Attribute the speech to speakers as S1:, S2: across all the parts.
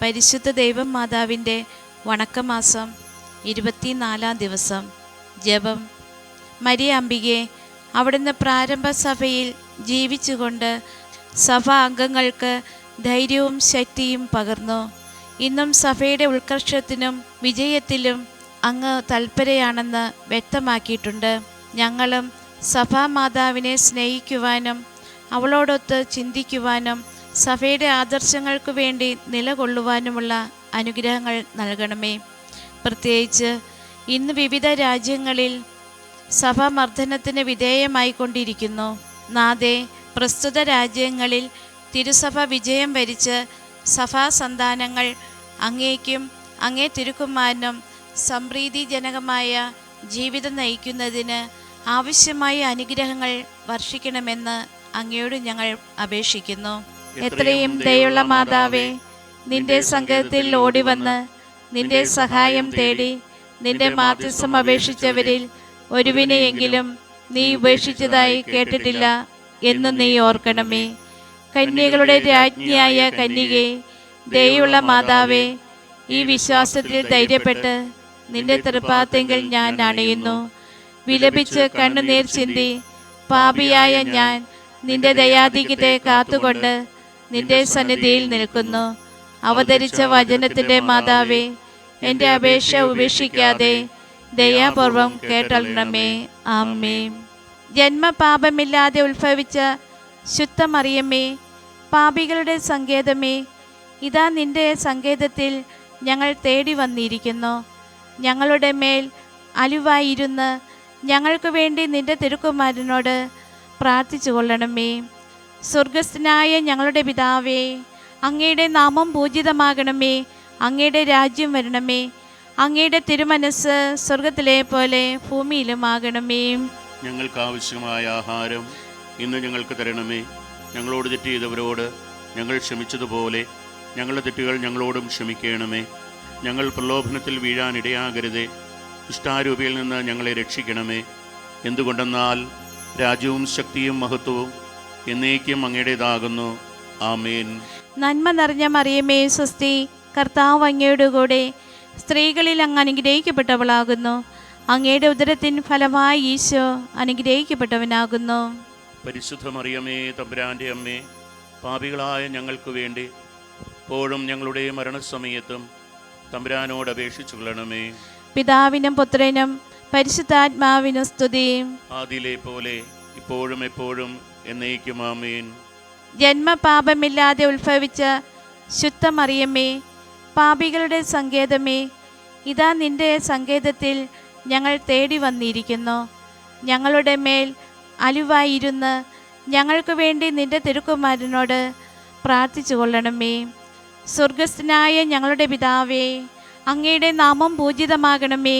S1: പരിശുദ്ധ ദൈവം മാതാവിൻ്റെ വണക്കമാസം 24-ാം ദിവസം. ജപം. മരിയ അംബികെ, അവിടുന്ന് പ്രാരംഭ സഭയിൽ ജീവിച്ചുകൊണ്ട് സഭാ അംഗങ്ങൾക്ക് ധൈര്യവും ശക്തിയും പകർന്നു. ഇന്നും സഭയുടെ ഉത്കർഷത്തിനും വിജയത്തിലും അങ്ങ് തൽപരയാണെന്ന് വ്യക്തമാക്കിയിട്ടുണ്ട്. ഞങ്ങളും സഭാമാതാവിനെ സ്നേഹിക്കുവാനും അവളോടൊത്ത് ചിന്തിക്കുവാനും സഭയുടെ ആദർശങ്ങൾക്കു വേണ്ടി നിലകൊള്ളുവാനുമുള്ള അനുഗ്രഹങ്ങൾ നൽകണമേ. പ്രത്യേകിച്ച് ഇന്ന് വിവിധ രാജ്യങ്ങളിൽ സഭ മർദ്ദനത്തിന് വിധേയമായിക്കൊണ്ടിരിക്കുന്നു. നാഥേ, പ്രസ്തുത രാജ്യങ്ങളിൽ തിരുസഭ വിജയം വരിച്ച് സഭാസന്താനങ്ങൾ അങ്ങേക്കും അങ്ങേ തിരുക്കുമാരനും സംപ്രീതിജനകമായ ജീവിതം നയിക്കുന്നതിന് ആവശ്യമായ അനുഗ്രഹങ്ങൾ വർഷിക്കണമെന്ന് അങ്ങയോട് ഞങ്ങൾ അപേക്ഷിക്കുന്നു. എത്രയും ദയുള്ള മാതാവേ, നിന്റെ സംഘത്തിൽ ഓടിവന്ന് നിന്റെ സഹായം തേടി നിന്റെ മാധ്യസ്ഥം അപേക്ഷിച്ചവരിൽ ഒരുവിനെയെങ്കിലും നീ ഉപേക്ഷിച്ചതായി കേട്ടിട്ടില്ല എന്ന് നീ ഓർക്കണമേ. കന്യകളുടെ രാജ്ഞിയായ കന്യകേ, ദയുള്ള മാതാവേ, ഈ വിശ്വാസത്തിൽ ധൈര്യപ്പെട്ട് നിന്റെ തൃപ്പാത്തെങ്കിൽ ഞാൻ അണയുന്നു. വിലപിച്ച് കണ്ണുനീർ ചിന്തി പാപിയായ ഞാൻ നിന്റെ ദയാധിക്യത്തെ കാത്തുകൊണ്ട് നിന്റെ സന്നിധിയിൽ നിൽക്കുന്നു. അവതരിച്ച വചനത്തിൻ്റെ മാതാവേ, എൻ്റെ അപേക്ഷ ഉപേക്ഷിക്കാതെ ദയാപൂർവം കേട്ടള്ളണമേ. ആമേൻ. ജന്മപാപമില്ലാതെ ഉത്ഭവിച്ച ശുദ്ധമറിയമ്മേ, പാപികളുടെ സങ്കേതമേ, ഇതാ നിന്റെ സങ്കേതത്തിൽ ഞങ്ങൾ തേടി വന്നിരിക്കുന്നു. ഞങ്ങളുടെ മേൽ അലിവായിരുന്ന് ഞങ്ങൾക്ക് വേണ്ടി നിന്റെ തിരുക്കുമാരനോട് പ്രാർത്ഥിച്ചു കൊള്ളണമേ. സ്വർഗസ്ഥനായ ഞങ്ങളുടെ പിതാവേ, അങ്ങയുടെ നാമം പൂജിതമാകണമേ. അങ്ങയുടെ രാജ്യം വരണമേ. അങ്ങയുടെ തിരുമനസ് സ്വർഗത്തിലെ പോലെ ഭൂമിയിലുമാകണമേ.
S2: ഞങ്ങൾക്ക് ആവശ്യമായ ആഹാരം ഇന്ന് ഞങ്ങൾക്ക് തരണമേ. ഞങ്ങളോട് തെറ്റ് ചെയ്തവരോട് ഞങ്ങൾ ക്ഷമിച്ചതുപോലെ ഞങ്ങളുടെ തെറ്റുകൾ ഞങ്ങളോടും ക്ഷമിക്കണമേ. ഞങ്ങൾ പ്രലോഭനത്തിൽ വീഴാനിടയാകരുതേ. ഇഷ്ടാരൂപിയിൽ നിന്ന് ഞങ്ങളെ രക്ഷിക്കണമേ. എന്തുകൊണ്ടെന്നാൽ രാജ്യവും ശക്തിയും മഹത്വവും എന്നേക്കും അങ്ങയുടേതാകുന്നു. ആമേൻ.
S1: നന്മ നിറഞ്ഞ മറിയമേ സ്വസ്തി, കർത്താവ് അങ്ങയുടെ കൂടെ സ്ത്രീകളിൽ അങ്ങ് അനുഗ്രഹിക്കപ്പെട്ടവളാകുന്നു. അങ്ങയുടെ ഉദരത്തിൻ ഫലമായി ഈശോ അനുഗ്രഹിക്കപ്പെട്ടവനാകുന്നു.
S2: പരിശുദ്ധ മറിയമേ, തമ്പുരാൻ്റെ അമ്മേ, പാപികളായ ഞങ്ങൾക്ക് വേണ്ടി എപ്പോഴും ഞങ്ങളുടെ മരണസമയത്തും തമ്പുരാനോട് അപേക്ഷിച്ചു കൊള്ളണമേ.
S1: പിതാവിനും പുത്രനും പരിശുദ്ധാത്മാവിനും സ്തുതി.
S2: ആദിയിലെ പോലെ ഇപ്പോഴും എപ്പോഴും എന്നേക്കും ആമേൻ.
S1: ജന്മപാപമില്ലാതെ ഉത്ഭവിച്ച ശുദ്ധമറിയമ്മേ, പാപികളുടെ സങ്കേതമേ, ഇതാ നിന്റെ സങ്കേതത്തിൽ ഞങ്ങൾ തേടി വന്നിരിക്കുന്നു. ഞങ്ങളുടെ മേൽ അലിവായിരുന്ന് ഞങ്ങൾക്ക് വേണ്ടി നിന്റെ തിരുക്കുമാരനോട് പ്രാർത്ഥിച്ചു കൊള്ളണമേ. സ്വർഗസ്ഥനായ ഞങ്ങളുടെ പിതാവേ, അങ്ങയുടെ നാമം പൂജിതമാകണമേ.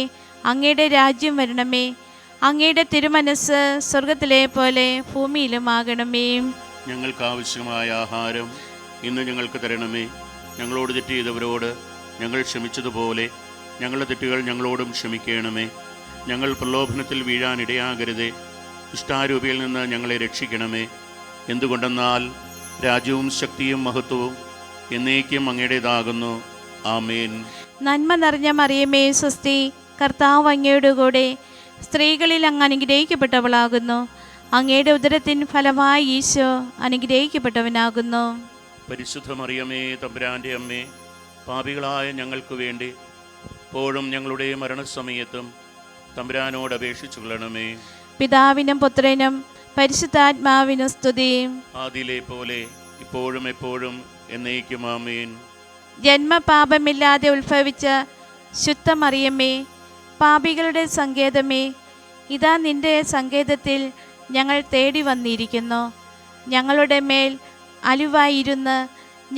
S1: അങ്ങയുടെ രാജ്യം വരണമേ. അങ്ങയുടെ തിരുമനസ് സ്വർഗത്തിലെ പോലെ ഭൂമിയിലുമാകണമേ.
S2: ഞങ്ങൾക്ക് ആവശ്യമായ ആഹാരം ഇന്ന് ഞങ്ങൾക്ക് തരണമേ. ഞങ്ങളോട് തെറ്റ് ചെയ്തവരോട് ഞങ്ങൾ ക്ഷമിച്ചതുപോലെ ഞങ്ങളുടെ തെറ്റുകൾ ഞങ്ങളോടും ക്ഷമിക്കണമേ. ഞങ്ങൾ പ്രലോഭനത്തിൽ വീഴാനിടയാകരുതേ. ഇഷ്ടാരൂപിയിൽ നിന്ന് ഞങ്ങളെ രക്ഷിക്കണമേ. എന്തുകൊണ്ടെന്നാൽ രാജ്യവും ശക്തിയും മഹത്വവും എന്നേക്കും അങ്ങയുടേതാകുന്നു. ആമേൻ.
S1: നന്മ നിറഞ്ഞ മറിയമേ സ്വസ്തി, കർത്താവ് അങ്ങയുടെ കൂടെ സ്ത്രീകളിൽ അങ്ങ് അനുഗ്രഹിക്കപ്പെട്ടവളാകുന്നു. അങ്ങയുടെ ഉദരത്തിൻ ഫലമായി ഈശോ അനുഗ്രഹിക്കപ്പെട്ടവനാകുന്നു.
S2: പരിശുദ്ധ മറിയമേ, തമ്പുരാൻ്റെ അമ്മേ, പാപികളായ ഞങ്ങൾക്ക് വേണ്ടി എപ്പോഴും ഞങ്ങളുടെ മരണസമയത്തും തമ്പുരാനോട് അപേക്ഷിച്ചു കൊള്ളണമേ.
S1: പിതാവിനും പുത്രനും പരിശുദ്ധാത്മാവിനും സ്തുതി.
S2: ആദിയിലെ പോലെ ഇപ്പോഴും എപ്പോഴും എന്നേക്കും ആമേൻ.
S1: ജന്മപാപമില്ലാതെ ഉത്ഭവിച്ച ശുദ്ധമറിയമ്മേ, പാപികളുടെ സങ്കേതമേ, ഇതാ നിന്റെ സങ്കേതത്തിൽ ഞങ്ങൾ തേടി വന്നിരിക്കുന്നു. ഞങ്ങളുടെ മേൽ അലിവായിരുന്ന്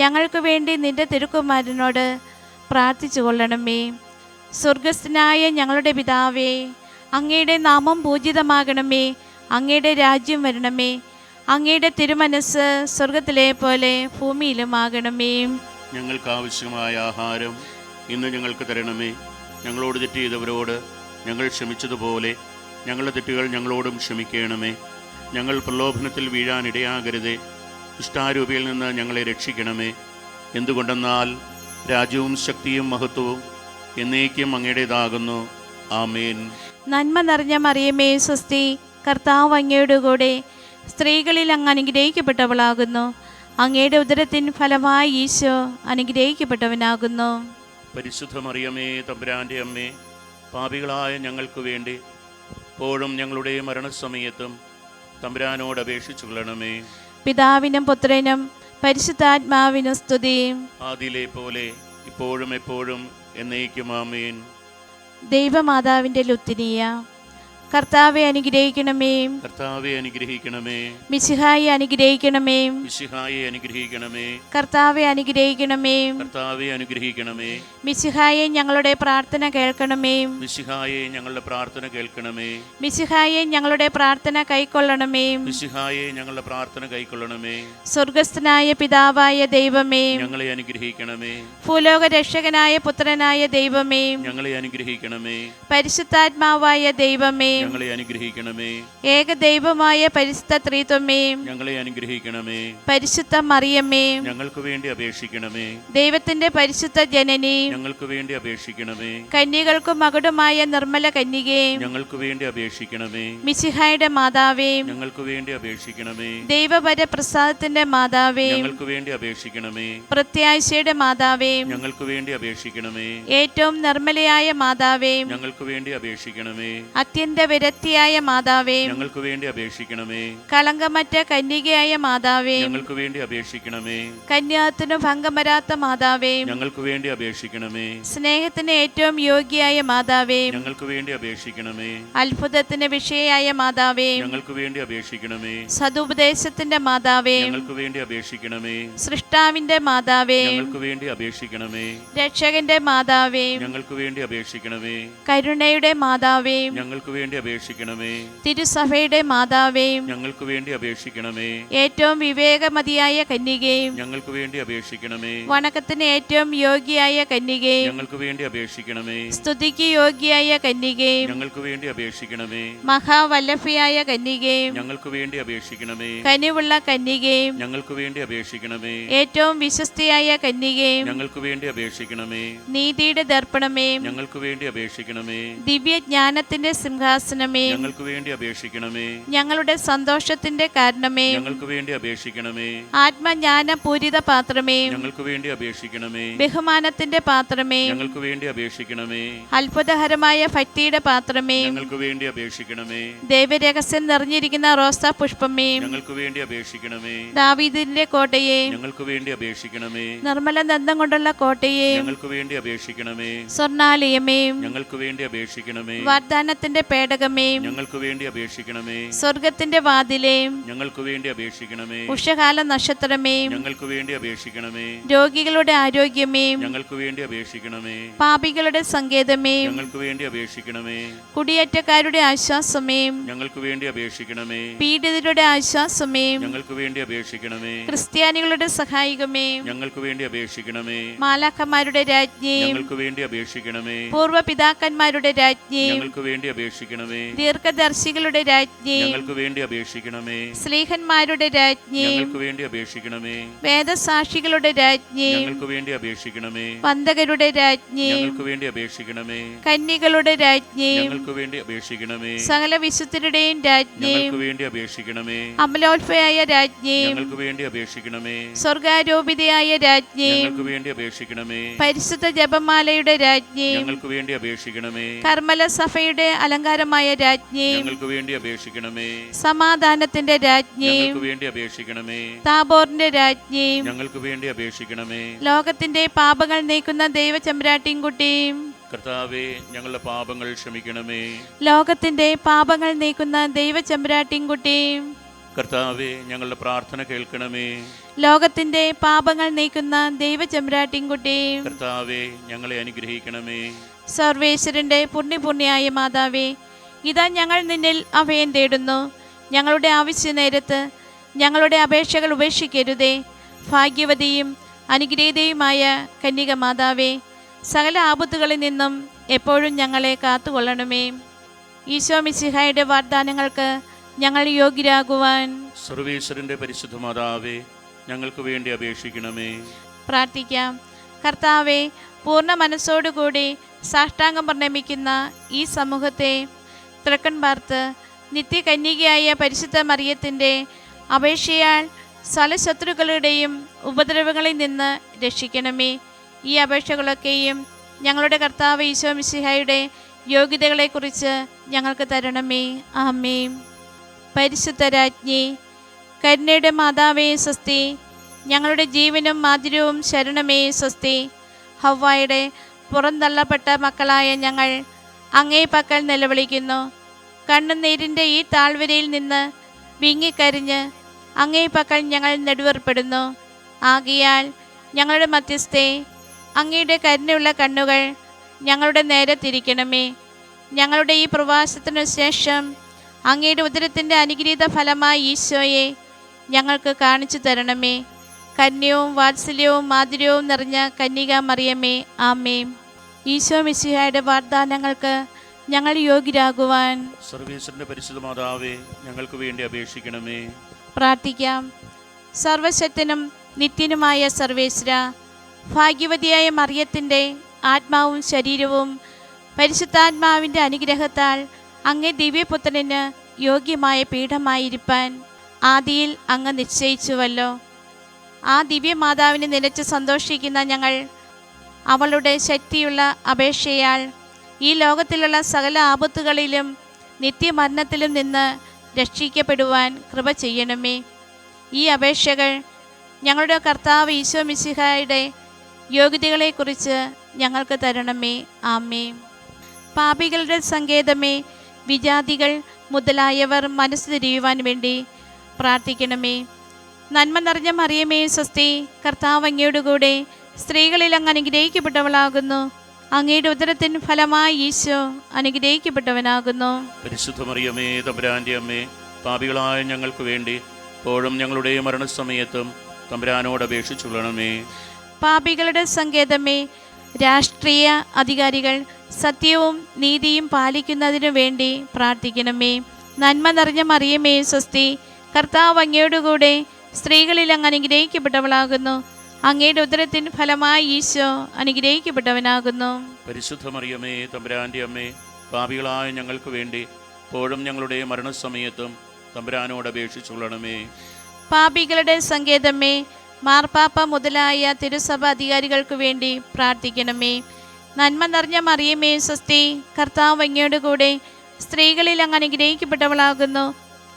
S1: ഞങ്ങൾക്ക് വേണ്ടി നിന്റെ തിരുക്കുമാരനോട് പ്രാർത്ഥിച്ചു കൊള്ളണമേ. സ്വർഗസ്ഥനായ ഞങ്ങളുടെ പിതാവേ, അങ്ങയുടെ നാമം പൂജിതമാകണമേ. അങ്ങയുടെ രാജ്യം വരണമേ. അങ്ങയുടെ തിരുമനസ് സ്വർഗത്തിലെ പോലെ ഭൂമിയിലുമാകണമേ.
S2: ഞങ്ങൾക്ക് ആവശ്യമായ ആഹാരം ഇന്ന് ഞങ്ങൾക്ക് തരണമേ. ഞങ്ങളോട് തെറ്റ് ചെയ്തവരോട് ഞങ്ങൾ ക്ഷമിച്ചതുപോലെ ഞങ്ങളുടെ തെറ്റുകൾ ഞങ്ങളോടും ക്ഷമിക്കണമേ. ഞങ്ങൾ പ്രലോഭനത്തിൽ വീഴാനിടയാകരുതേ. ഇഷ്ടാരൂപിയിൽ നിന്ന് ഞങ്ങളെ രക്ഷിക്കണമേ. എന്തുകൊണ്ടെന്നാൽ രാജ്യവും ശക്തിയും മഹത്വവും എന്നേക്കും അങ്ങയുടേതാകുന്നു. ആമേൻ.
S1: നന്മ നിറഞ്ഞ മറിയമേ സ്വസ്തി, കർത്താവ് അങ്ങയുടെ കൂടെ സ്ത്രീകളിൽ അങ്ങ് അനുഗ്രഹിക്കപ്പെട്ടവളാകുന്നു. അങ്ങയുടെ ഉദരത്തിൻ ഫലമായി ഈശോ അനുഗ്രഹിക്കപ്പെട്ടവനാകുന്നു.
S2: പരിശുദ്ധ മറിയമേ, തമ്പുരാൻ്റെ അമ്മേ, പാപികളായ ഞങ്ങൾക്ക് വേണ്ടി ഇപ്പോഴും ഞങ്ങളുടെ മരണസമയത്തും തമ്പുരാനോട് അപേക്ഷിച്ചു കൊള്ളണമേ.
S1: പിതാവിനും പുത്രനും പരിശുദ്ധാത്മാവിനും സ്തുതി.
S2: ആദിയിലെ പോലെ ഇപ്പോഴും എപ്പോഴും എന്നേക്കും ആമേൻ.
S1: ദൈവമാതാവിൻ്റെ ലുത്തിനിയ, കർത്താവെ അനുഗ്രഹിക്കണമേ.
S2: കർത്താവെ അനുഗ്രഹിക്കണമേ.
S1: മിശിഹായെ അനുഗ്രഹിക്കണമേ.
S2: മിശിഹായെ അനുഗ്രഹിക്കണമേ.
S1: കർത്താവെ അനുഗ്രഹിക്കണമേ.
S2: കർത്താവെ അനുഗ്രഹിക്കണമേ.
S1: മിശിഹായെ ഞങ്ങളുടെ പ്രാർത്ഥന കേൾക്കണമേ.
S2: മിശിഹായെ ഞങ്ങളുടെ പ്രാർത്ഥന കേൾക്കണമേ.
S1: മിശിഹായെ ഞങ്ങളുടെ പ്രാർത്ഥന കൈക്കൊള്ളണമേ.
S2: മിശിഹായെ ഞങ്ങളുടെ പ്രാർത്ഥന കൈക്കൊള്ളണമേ.
S1: സ്വർഗസ്ഥനായ പിതാവായ ദൈവമേ,
S2: ഞങ്ങളെ അനുഗ്രഹിക്കണമേ.
S1: ഭൂലോക രക്ഷകനായ പുത്രനായ ദൈവമേ,
S2: ഞങ്ങളെ അനുഗ്രഹിക്കണമേ.
S1: പരിശുദ്ധാത്മാവായ ദൈവമേ,
S2: ഞങ്ങളെ അനുഗ്രഹിക്കണമേ.
S1: ഏകദൈവമായ പരിശുദ്ധ ത്രിത്വമേ,
S2: ഞങ്ങളെ അനുഗ്രഹിക്കണമേ.
S1: പരിശുദ്ധ മറിയമ്മേ,
S2: ഞങ്ങൾക്ക് വേണ്ടി അപേക്ഷിക്കണമേ.
S1: ദൈവത്തിന്റെ പരിശുദ്ധ ജനനി,
S2: ഞങ്ങൾക്ക് വേണ്ടി അപേക്ഷിക്കണമേ.
S1: കന്യകൾക്കു മകുടമായ നിർമ്മല കന്യകേ,
S2: ഞങ്ങൾക്ക് വേണ്ടി അപേക്ഷിക്കണമേ.
S1: മിശിഹായുടെ മാതാവേ,
S2: ഞങ്ങൾക്ക് വേണ്ടി അപേക്ഷിക്കണമേ.
S1: ദൈവവര പ്രസാദത്തിന്റെ മാതാവേ,
S2: ഞങ്ങൾക്ക് വേണ്ടി അപേക്ഷിക്കണമേ.
S1: പ്രത്യാശയുടെ മാതാവേ,
S2: ഞങ്ങൾക്ക് വേണ്ടി അപേക്ഷിക്കണമേ.
S1: ഏറ്റവും നിർമ്മലയായ മാതാവേ,
S2: ഞങ്ങൾക്ക് വേണ്ടി അപേക്ഷിക്കണമേ.
S1: അത്യന്ത വിരക്തിയായ മാതാവേ,
S2: ഞങ്ങൾക്ക് വേണ്ടി അപേക്ഷിക്കണമേ.
S1: കളങ്കമറ്റ കന്യകയായ മാതാവേ,
S2: ഞങ്ങൾക്ക് വേണ്ടി അപേക്ഷിക്കണമേ.
S1: കന്യാത്തിനു ഭംഗം വരാത്ത മാതാവേ,
S2: ഞങ്ങൾക്ക് വേണ്ടി അപേക്ഷിക്കണമേ.
S1: സ്നേഹത്തിന് ഏറ്റവും യോഗ്യയായ മാതാവേ,
S2: ഞങ്ങൾക്ക് വേണ്ടി അപേക്ഷിക്കണമേ.
S1: അത്ഭുതത്തിന് വിഷയായ മാതാവേ,
S2: ഞങ്ങൾക്ക് വേണ്ടി അപേക്ഷിക്കണമേ.
S1: സതുപദേശത്തിന്റെ മാതാവേ,
S2: ഞങ്ങൾക്ക് വേണ്ടി അപേക്ഷിക്കണമേ.
S1: സൃഷ്ടാവിന്റെ മാതാവേ,
S2: ഞങ്ങൾക്ക് വേണ്ടി അപേക്ഷിക്കണമേ.
S1: രക്ഷകന്റെ മാതാവേ,
S2: ഞങ്ങൾക്ക് വേണ്ടി അപേക്ഷിക്കണമേ.
S1: കരുണയുടെ മാതാവേ,
S2: ഞങ്ങൾക്ക് വേണ്ടി അപേക്ഷിക്കണമേ.
S1: തിരുസഭയുടെ മാതാവേ,
S2: ഞങ്ങൾക്ക് വേണ്ടി അപേക്ഷിക്കണമേ.
S1: ഏറ്റവും വിവേകമതിയായ കന്യകേ,
S2: ഞങ്ങൾക്ക് വേണ്ടി അപേക്ഷിക്കണമേ.
S1: വണക്കത്തിന് ഏറ്റവും യോഗ്യയായ കന്യകേ,
S2: ഞങ്ങൾക്ക് വേണ്ടി അപേക്ഷിക്കണമേ.
S1: സ്തുതിക്ക് യോഗ്യയായ കന്യകേ,
S2: ഞങ്ങൾക്ക് വേണ്ടി അപേക്ഷിക്കണമേ.
S1: മഹാവല്ലഭയായ കന്യകേ,
S2: ഞങ്ങൾക്ക് വേണ്ടി അപേക്ഷിക്കണമേ.
S1: കനിവുള്ള കന്യകേ,
S2: ഞങ്ങൾക്ക് വേണ്ടി അപേക്ഷിക്കണമേ.
S1: ഏറ്റവും വിശ്വസ്തയായ കന്യകേ,
S2: ഞങ്ങൾക്ക് വേണ്ടി അപേക്ഷിക്കണമേ.
S1: നീതിയുടെ ദർപ്പണമേ,
S2: ഞങ്ങൾക്ക് വേണ്ടി അപേക്ഷിക്കണമേ.
S1: ദിവ്യജ്ഞാനത്തിന്റെ സിംഹാസനമേ,
S2: ഞങ്ങൾക്ക് വേണ്ടി അപേക്ഷിക്കണമേ.
S1: ഞങ്ങളുടെ സന്തോഷത്തിന്റെ കാരണമേ,
S2: ഞങ്ങൾക്ക് വേണ്ടി അപേക്ഷിക്കണമേ.
S1: ആത്മജ്ഞാന പൂരിത പാത്രമേ,
S2: ഞങ്ങൾക്ക് വേണ്ടി അപേക്ഷിക്കണമേ.
S1: ബഹുമാനത്തിന്റെ പാത്രമേ,
S2: ഞങ്ങൾക്ക് വേണ്ടി അപേക്ഷിക്കണമേ.
S1: അത്ഭുതകരമായ ഭക്തിയുടെ പാത്രമേ,
S2: ഞങ്ങൾക്ക് വേണ്ടി അപേക്ഷിക്കണമേ.
S1: ദൈവരഹസ്യം നിറഞ്ഞിരിക്കുന്ന റോസാ പുഷ്പമേ,
S2: ഞങ്ങൾക്ക് വേണ്ടി അപേക്ഷിക്കണമേ.
S1: ദാവീദിന്റെ കോട്ടയെ,
S2: ഞങ്ങൾക്ക് വേണ്ടി അപേക്ഷിക്കണമേ.
S1: നിർമ്മല ദന്തം കൊണ്ടുള്ള കോട്ടയെ,
S2: ഞങ്ങൾക്ക് വേണ്ടി അപേക്ഷിക്കണമേ.
S1: സ്വർണാലയമേ,
S2: ഞങ്ങൾക്ക് വേണ്ടി അപേക്ഷിക്കണമേ.
S1: വാഗ്ദാനത്തിന്റെ പേടകമേ,
S2: ഞങ്ങൾക്ക് വേണ്ടി അപേക്ഷിക്കണമേ.
S1: സ്വർഗത്തിന്റെ വാതിലേ,
S2: ഞങ്ങൾക്ക് വേണ്ടി അപേക്ഷിക്കണമേ.
S1: ഉഷകാല നക്ഷത്രമേ,
S2: ഞങ്ങൾക്ക് വേണ്ടി അപേക്ഷിക്കണമേ.
S1: രോഗികളുടെ ആരോഗ്യമേ,
S2: ഞങ്ങൾക്ക് വേണ്ടി അപേക്ഷിക്കണമേ.
S1: പാപികളുടെ സങ്കേതമേ,
S2: ഞങ്ങൾക്ക് വേണ്ടി അപേക്ഷിക്കണമേ.
S1: കുടിയേറ്റക്കാരുടെ ആശ്വാസമേ,
S2: ഞങ്ങൾക്ക് വേണ്ടി അപേക്ഷിക്കണമേ.
S1: പീഡിതരുടെ ആശ്വാസമേ,
S2: ഞങ്ങൾക്ക് വേണ്ടി അപേക്ഷിക്കണമേ.
S1: ക്രിസ്ത്യാനികളുടെ സഹായികമേ,
S2: ഞങ്ങൾക്ക് വേണ്ടി അപേക്ഷിക്കണമേ.
S1: മാലാഖമാരുടെ രാജ്ഞി,
S2: ഞങ്ങൾക്ക് വേണ്ടി അപേക്ഷിക്കണമേ.
S1: പൂർവ്വ പിതാക്കന്മാരുടെ രാജ്ഞി,
S2: ഞങ്ങൾക്ക് വേണ്ടി അപേക്ഷിക്കണമേ.
S1: ദീർഘദർശികളുടെ രാജ്ഞി,
S2: ഞങ്ങൾക്ക് വേണ്ടി അപേക്ഷിക്കണമേ.
S1: സ്ലീഹന്മാരുടെ രാജ്ഞി,
S2: ഞങ്ങൾക്ക് വേണ്ടി അപേക്ഷിക്കണമേ.
S1: വേദസാക്ഷികളുടെ രാജ്ഞി,
S2: ഞങ്ങൾക്ക് വേണ്ടി അപേക്ഷിക്കണമേ.
S1: വന്ദകരുടെ രാജ്ഞി,
S2: ഞങ്ങൾക്ക് വേണ്ടി അപേക്ഷിക്കണമേ.
S1: കന്യകളുടെ രാജ്ഞി,
S2: ഞങ്ങൾക്ക് വേണ്ടി അപേക്ഷിക്കണമേ.
S1: സകല വിശുദ്ധരുടെയും രാജ്ഞി,
S2: ഞങ്ങൾക്ക് വേണ്ടി അപേക്ഷിക്കണമേ.
S1: അമലോത്ഭയായ രാജ്ഞി,
S2: ഞങ്ങൾക്ക് വേണ്ടി അപേക്ഷിക്കണമേ.
S1: സ്വർഗാരോപിതയായ രാജ്ഞി,
S2: ഞങ്ങൾക്ക് വേണ്ടി അപേക്ഷിക്കണമേ.
S1: പരിശുദ്ധ ജപമാലയുടെ രാജ്ഞി,
S2: ഞങ്ങൾക്ക് വേണ്ടി അപേക്ഷിക്കണമേ.
S1: കർമ്മല സഭയുടെ അലങ്കാരമായ രാജ്ഞി,
S2: ഞങ്ങൾക്ക് വേണ്ടി അപേക്ഷിക്കണമേ.
S1: സമാധാനത്തിന്റെ രാജ്ഞി,
S2: ഞങ്ങൾക്ക് വേണ്ടി അപേക്ഷിക്കണമേ.
S1: താബോറിന്റെ രാജ്ഞി,
S2: ഞങ്ങൾക്ക് വേണ്ടി അപേക്ഷിക്കണമേ.
S1: ലോകത്തിന്റെ പാപങ്ങൾ നീക്കുന്ന ദൈവചമ്പ്രാട്ടിൻകുട്ടിയും,
S2: കർത്താവേ, ഞങ്ങളുടെ പാപങ്ങൾ ക്ഷമിക്കണമേ.
S1: ലോകത്തിന്റെ പാപങ്ങൾ നീക്കുന്ന ദൈവചമ്പ്രാട്ടിൻകുട്ടിയും,
S2: കർത്താവേ, ഞങ്ങളുടെ പ്രാർത്ഥന കേൾക്കണമേ.
S1: ലോകത്തിന്റെ പാപങ്ങൾ നീക്കുന്ന ദൈവചമ്പ്രാട്ടിൻകുട്ടിയും,
S2: കർത്താവേ, ഞങ്ങളെ അനുഗ്രഹിക്കണമേ.
S1: സർവേശ്വരന്റെ പുണ്യപുണ്യായ മാതാവേ, ഇതാ ഞങ്ങൾ നിന്നിൽ അഭയം തേടുന്നു. ഞങ്ങളുടെ ആവശ്യ നേരത്ത് ഞങ്ങളുടെ അപേക്ഷകൾ ഉപേക്ഷിക്കരുതേ. ഭാഗ്യവതിയും അനുഗ്രഹീതയുമായ കന്യക മാതാവേ, സകല ആപത്തുകളിൽ നിന്നും എപ്പോഴും ഞങ്ങളെ കാത്തുകൊള്ളണമേ. ഈശോ മിശിഹായുടെ വാഗ്ദാനങ്ങൾക്ക് ഞങ്ങൾ യോഗ്യരാകുവാൻ
S2: സർവേശ്വരന്റെ പരിശുദ്ധ മാതാവേ, ഞങ്ങൾക്ക് വേണ്ടി അപേക്ഷിക്കണമേ.
S1: പ്രാർത്ഥിക്കാം. കർത്താവെ, പൂർണ്ണ മനസ്സോടുകൂടി സാഷ്ടാംഗം പ്രണമിക്കുന്ന ഈ സമൂഹത്തെ തൃക്കൺ പാർത്ത് നിത്യകന്യകയായ പരിശുദ്ധ മറിയത്തിൻ്റെ അപേക്ഷയാൽ സകല ശത്രുക്കളുടെയും ഉപദ്രവങ്ങളിൽ നിന്ന് രക്ഷിക്കണമേ. ഈ അപേക്ഷകളൊക്കെയും ഞങ്ങളുടെ കർത്താവ് ഈശോ മിശിഹായുടെ യോഗ്യതകളെക്കുറിച്ച് ഞങ്ങൾക്ക് തരണമേ. ആമേൻ. പരിശുദ്ധ രാജ്ഞി, കരുണയുടെ മാതാവേ സ്വസ്തി. ഞങ്ങളുടെ ജീവനും മാധുര്യവും ശരണമേ സ്വസ്തി. ഹവ്വായുടെ പുറന്തള്ളപ്പെട്ട മക്കളായ ഞങ്ങൾ അങ്ങേ പക്കൽ നിലവിളിക്കുന്നു. കണ്ണുനീരിൻ്റെ ഈ താഴ്വരയിൽ നിന്ന് വിങ്ങിക്കരിഞ്ഞ് അങ്ങേ പക്കൽ ഞങ്ങൾ നെടുവേർപ്പെടുന്നു. ആകയാൽ ഞങ്ങളുടെ മധ്യസ്ഥേ, അങ്ങയുടെ കരുണയുള്ള കണ്ണുകൾ ഞങ്ങളുടെ നേരെ തിരിക്കണമേ. ഞങ്ങളുടെ ഈ പ്രവാസത്തിനു ശേഷം അങ്ങയുടെ ഉദരത്തിൻ്റെ അനുഗ്രഹീത ഫലമായി ഈശോയെ ഞങ്ങൾക്ക് കാണിച്ചു തരണമേ. കന്യവും വാത്സല്യവും മാധുര്യവും നിറഞ്ഞ കന്യക മറിയമേ, ആമേൻ. ഈശോ മിശിഹായുടെ വാഗ്ദാനങ്ങൾക്ക് ഞങ്ങൾ യോഗ്യരാകുവാൻ
S2: സർവേശ്വരന്റെ പരിശുദ്ധ മാതാവേ, ഞങ്ങൾക്ക് വേണ്ടി അപേക്ഷിക്കണമേ.
S1: പ്രാർത്ഥിക്കാം. സർവശക്തനും നിത്യനുമായ സർവേശ്വര, ഭാഗ്യവതിയായ മറിയത്തിൻ്റെ ആത്മാവും ശരീരവും പരിശുദ്ധാത്മാവിൻ്റെ അനുഗ്രഹത്താൽ അങ്ങേ ദിവ്യപുത്രന് യോഗ്യമായ പീഠമായിരിക്കാൻ ആദിയിൽ അങ്ങ് നിശ്ചയിച്ചുവല്ലോ. ആ ദിവ്യമാതാവിനെ നിലച്ച് സന്തോഷിക്കുന്ന ഞങ്ങൾ അവളുടെ ശക്തിയുള്ള അപേക്ഷയാൽ ഈ ലോകത്തിലുള്ള സകല ആപത്തുകളിലും നിത്യമരണത്തിലും നിന്ന് രക്ഷിക്കപ്പെടുവാൻ കൃപ ചെയ്യണമേ. ഈ അപേക്ഷകൾ ഞങ്ങളുടെ കർത്താവ് ഈശോ മിശിഹായുടെ യോഗ്യതകളെക്കുറിച്ച് ഞങ്ങൾക്ക് തരണമേ. ആമേൻ. പാപികളുടെ സങ്കേതമേ, വിജാതികൾ മുതലായവർ മനസ്സ് തിരിയുവാൻ വേണ്ടി പ്രാർത്ഥിക്കണമേ. നന്മ നിറഞ്ഞ മറിയമേ സ്വസ്തി. കർത്താവ് അങ്ങയോട് കൂടെ സ്ത്രീകളിൽ അങ്ങ് അനുഗ്രഹിക്കപ്പെട്ടവളാകുന്നു. അങ്ങയുടെ ഉദരത്തിൻ ഫലമായി ഈശോ അനുഗ്രഹിക്കപ്പെട്ടവനാകുന്നു.
S2: പരിശുദ്ധ മറിയമേ, തമ്പുരാന്റെ അമ്മേ, പാപികളായ ഞങ്ങൾക്ക് വേണ്ടി ഇപ്പോഴും ഞങ്ങളുടെ മരണസമയത്തും തമ്പുരാനോട് അപേക്ഷിച്ചുകൊള്ളണമേ.
S1: പാപികളുടെ സങ്കേതമേ, രാഷ്ട്രീയ അധികാരികൾ സത്യവും നീതിയും പാലിക്കുന്നതിനു വേണ്ടി പ്രാർത്ഥിക്കണമേ. നന്മ നിറഞ്ഞ മറിയമേ സ്വസ്തി. കർത്താവ് അങ്ങയോടുകൂടെ സ്ത്രീകളിൽ അങ്ങ് അനുഗ്രഹിക്കപ്പെട്ടവളാകുന്നു. അങ്ങയുടെ ഉദരത്തിൻ ഫലമായി ഈശോ അനുഗ്രഹിക്കപ്പെട്ടവനാകുന്നു.
S2: പരിശുദ്ധ മറിയമേ, തമ്പുരാന്റെ അമ്മേ, പാപികളായ ഞങ്ങൾക്ക് വേണ്ടി ഇപ്പോഴും ഞങ്ങളുടെ മരണസമയത്തും തമ്പുരാനോട് അപേക്ഷിച്ചുകൊള്ളണമേ.
S1: പാപികളുടെ സങ്കേതമേ, മാർപ്പാപ്പ മുതലായ തിരുസഭ അധികാരികൾക്ക് വേണ്ടി പ്രാർത്ഥിക്കണമേ. നന്മ നിറഞ്ഞ മറിയമേ സ്വസ്തി. കർത്താവ് അങ്ങയോടുകൂടെ സ്ത്രീകളിൽ അങ്ങ് അനുഗ്രഹിക്കപ്പെട്ടവളാകുന്നു.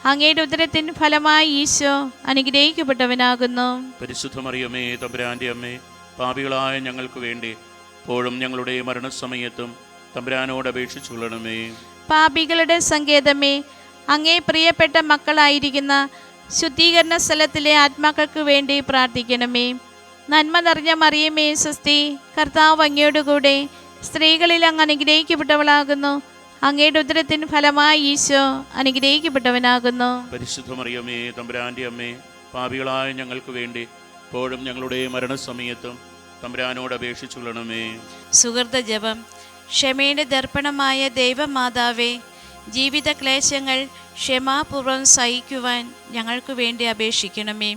S1: അങ്ങയുടെ ഉദരത്തിൻ ഫലമായി ഈശോ അനുഗ്രഹിക്കപ്പെട്ടവനാകുന്നു.
S2: പരിശുദ്ധ മറിയമേ, തമ്പുരാന്റെ അമ്മേ, പാപികളായ ഞങ്ങൾക്ക് വേണ്ടി ഇപ്പോഴും ഞങ്ങളുടെ മരണസമയത്തും തമ്പുരാനോട് അപേക്ഷിച്ചുകൊള്ളണമേ.
S1: പാപികളുടെ സങ്കേതമേ, അങ്ങേ പ്രിയപ്പെട്ട മക്കളായിരിക്കുന്ന ശുദ്ധീകരണ സ്ഥലത്തിലെ ആത്മാക്കൾക്ക് വേണ്ടി പ്രാർത്ഥിക്കണമേ. നന്മ നിറഞ്ഞ മറിയമേ സ്വസ്തി. കർത്താവ് അങ്ങയോടുകൂടെ സ്ത്രീകളിൽ അങ്ങ് അനുഗ്രഹിക്കപ്പെട്ടവളാകുന്നു. അങ്ങയുടെ ഉദരത്തിൻ ഫലമായി ഈശോ അനുഗ്രഹിക്കപ്പെട്ടവനാകുന്നു.
S2: പരിശുദ്ധ മറിയമേ, തമ്പുരാന്റെ അമ്മേ, പാപികളായ ഞങ്ങൾക്ക് വേണ്ടി ഇപ്പോഴും ഞങ്ങളുടെ മരണസമയത്തും തമ്പുരാനോട് അപേക്ഷിച്ചുകൊള്ളണമേ.
S1: സുഹൃത ജപം. ക്ഷമയുടെ ദർപ്പണമായ ദൈവമാതാവേ, ജീവിത ക്ലേശങ്ങൾ ക്ഷമാപൂർവം സഹിക്കുവാൻ ഞങ്ങൾക്ക് വേണ്ടി അപേക്ഷിക്കണമേ.